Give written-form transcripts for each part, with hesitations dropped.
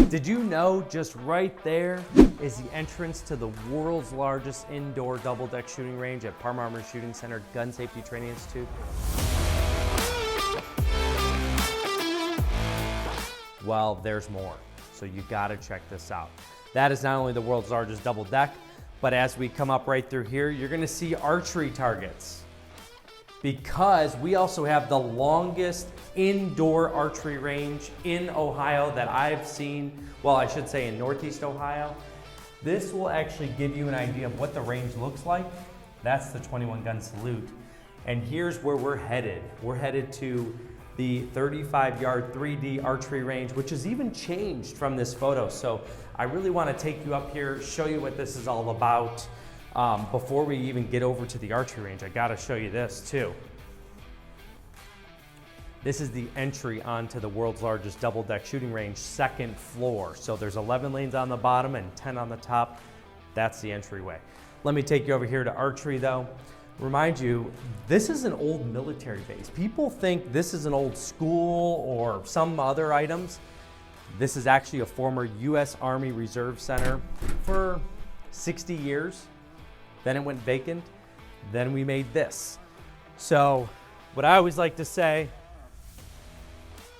Did you know just right there is the entrance to the world's largest indoor double-deck shooting range at Parma Armory Shooting Center, Gun Safety Training Institute? Well, there's more, so you gotta check this out. That is not only the world's largest double deck, but as we come up right through here, you're gonna see archery targets, because we also have the longest indoor archery range in Ohio that I've seen, well, I should say in Northeast Ohio. This will actually give you an idea of what the range looks like. That's the 21 gun salute. And here's where we're headed. We're headed to the 35-yard 3D archery range, which has even changed from this photo. So I really want to take you up here, show you what this is all about. Before we even get over to the archery range, I gotta show you this too. This is the entry onto the world's largest double deck shooting range, second floor. So there's 11 lanes on the bottom and 10 on the top. That's the entryway. Let me take you over here to archery though. Remind you, this is an old military base. People think this is an old school or some other items. This is actually a former U.S. Army Reserve Center for 60 years. Then it went vacant. Then we made this. So what I always like to say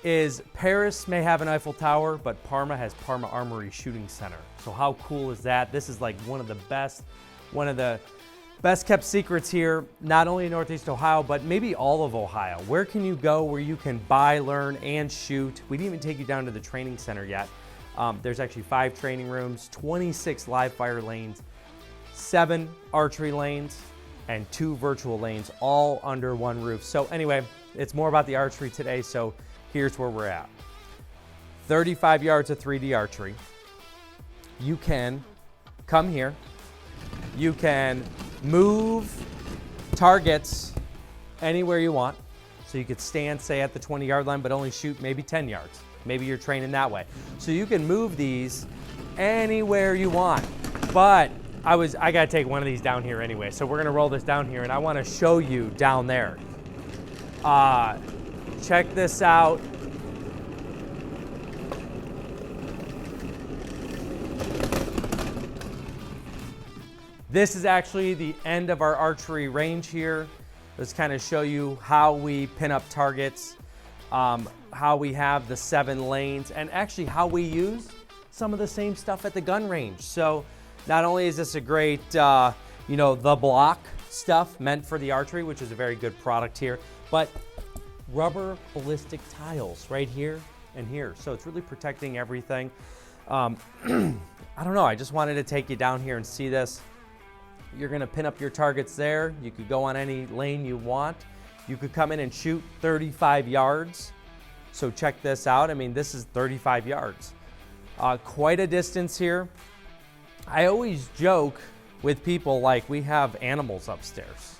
is Paris may have an Eiffel Tower, but Parma has Parma Armory Shooting Center. So how cool is that? This is like one of the best kept secrets here, not only in Northeast Ohio, but maybe all of Ohio. Where can you go where you can buy, learn, and shoot? We didn't even take you down to the training center yet. There's actually 5 training rooms, 26 live fire lanes, 7 archery lanes, and 2 virtual lanes, all under one roof. So anyway, it's more about the archery today, so here's where we're at. 35 yards of 3D archery. You can come here. You can move targets anywhere you want. So you could stand, say, at the 20-yard line, but only shoot maybe 10 yards. Maybe you're training that way. So you can move these anywhere you want. But I gotta take one of these down here anyway. So we're gonna roll this down here and I wanna show you down there. Check this out. This is actually the end of our archery range here. Let's kind of show you how we pin up targets, how we have the 7 lanes, and actually how we use some of the same stuff at the gun range. So not only is this a great, the block stuff meant for the archery, which is a very good product here, but rubber ballistic tiles right here and here. So it's really protecting everything. I don't know, I just wanted to take you down here and see this. You're gonna pin up your targets there. You could go on any lane you want. You could come in and shoot 35 yards. So check this out. I mean, this is 35 yards. Quite a distance here. I always joke with people like, we have animals upstairs.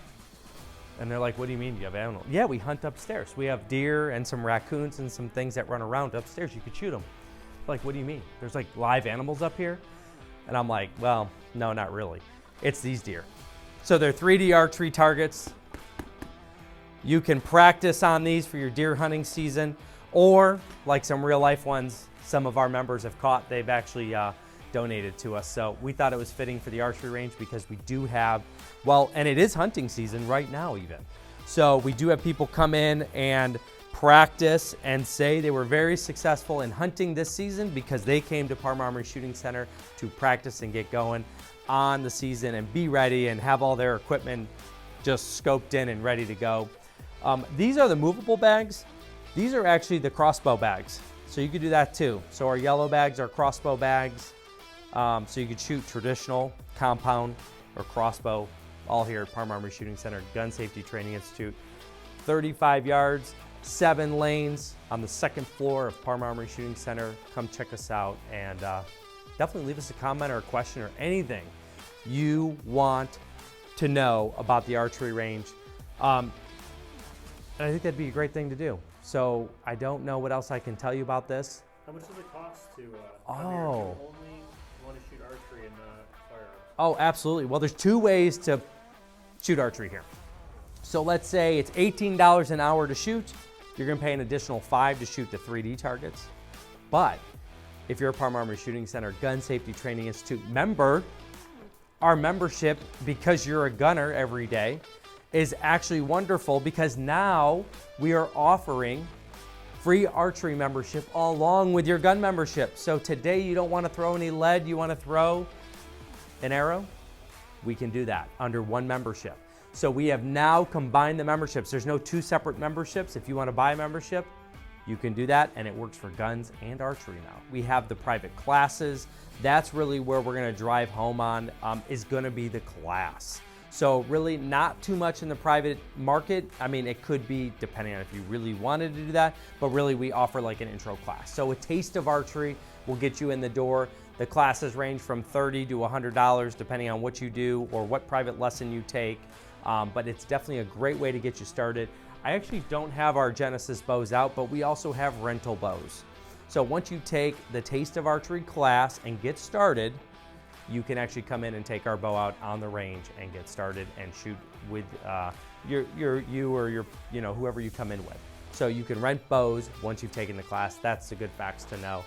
And they're like, what do you mean you have animals? Yeah, we hunt upstairs. We have deer and some raccoons and some things that run around upstairs. You could shoot them. Like, what do you mean? There's like live animals up here? And I'm like, well, no, not really. It's these deer. So they're 3D archery targets. You can practice on these for your deer hunting season, or like some real life ones some of our members have caught, they've actually donated to us. So we thought it was fitting for the archery range because we do have, well, and it is hunting season right now even. So we do have people come in and practice and say they were very successful in hunting this season because they came to Parma Armory Shooting Center to practice and get going on the season and be ready and have all their equipment just scoped in and ready to go. These are the movable bags. These are actually the crossbow bags. So you could do that too. So our yellow bags are crossbow bags. So you could shoot traditional, compound, or crossbow, all here at Parma Armory Shooting Center, Gun Safety Training Institute. 35 yards, 7 lanes on the second floor of Parma Armory Shooting Center. Come check us out and definitely leave us a comment or a question or anything you want to know about the archery range. And I think that'd be a great thing to do. So I don't know what else I can tell you about this. How much does it cost to only want to shoot archery and firearms? Oh, absolutely. Well, there's 2 ways to shoot archery here. So let's say it's $18 an hour to shoot. You're gonna pay an additional $5 to shoot the 3D targets. But if you're a Parma Armory Shooting Center Gun Safety Training Institute member, our membership, because you're a gunner every day, is actually wonderful because now we are offering free archery membership along with your gun membership. So today you don't want to throw any lead, you want to throw an arrow, we can do that under one membership. So we have now combined the memberships. There's no two separate memberships. If you want to buy a membership, you can do that, and it works for guns and archery now. We have the private classes. That's really where we're gonna drive home on, is gonna be the class. So really not too much in the private market. I mean, it could be depending on if you really wanted to do that, but really we offer like an intro class. So a taste of archery will get you in the door. The classes range from $30 to $100 depending on what you do or what private lesson you take. But it's definitely a great way to get you started. I actually don't have our Genesis bows out, but we also have rental bows. So once you take the Taste of Archery class and get started, you can actually come in and take our bow out on the range and get started and shoot with you or your whoever you come in with. So you can rent bows once you've taken the class. That's the good facts to know.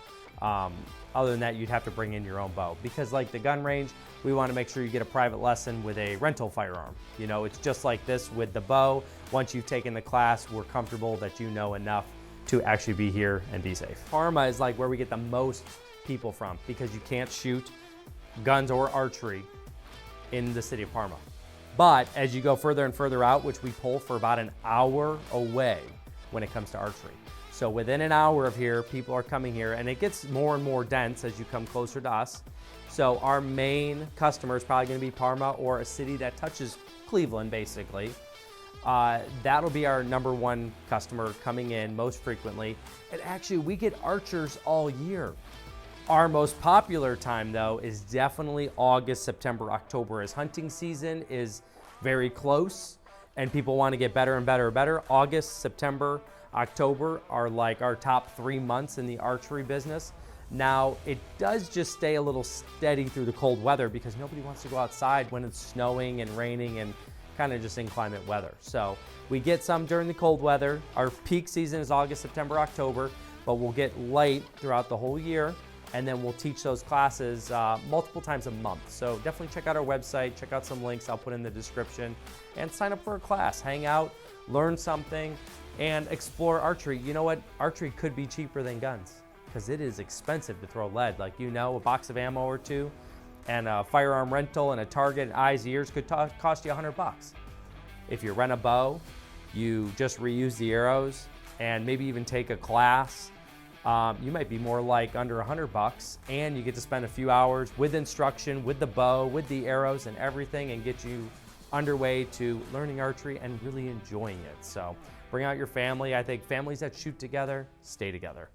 Other than that, you'd have to bring in your own bow because like the gun range, we want to make sure you get a private lesson with a rental firearm. You know, it's just like this with the bow. Once you've taken the class, we're comfortable that you know enough to actually be here and be safe. Parma is like where we get the most people from because you can't shoot guns or archery in the city of Parma. But as you go further and further out, which we pull for about an hour away when it comes to archery. So within an hour of here, people are coming here and it gets more and more dense as you come closer to us. So our main customer is probably gonna be Parma or a city that touches Cleveland basically. That'll be our number one customer coming in most frequently. And actually we get archers all year. Our most popular time though is definitely August, September, October as hunting season is very close and people want to get better and better and better. August, September, October are like our top 3 months in the archery business. Now it does just stay a little steady through the cold weather because nobody wants to go outside when it's snowing and raining and kind of just inclement weather. So we get some during the cold weather. Our peak season is August, September, October, but we'll get light throughout the whole year. And then we'll teach those classes multiple times a month. So definitely check out our website, check out some links I'll put in the description, and sign up for a class. Hang out, learn something, and explore archery. You know what? Archery could be cheaper than guns because it is expensive to throw lead. Like a box of ammo or two, and a firearm rental and a target and eyes and ears could cost you $100. If you rent a bow, you just reuse the arrows and maybe even take a class. You might be more like under $100 and you get to spend a few hours with instruction, with the bow, with the arrows and everything and get you underway to learning archery and really enjoying it. So bring out your family. I think families that shoot together, stay together.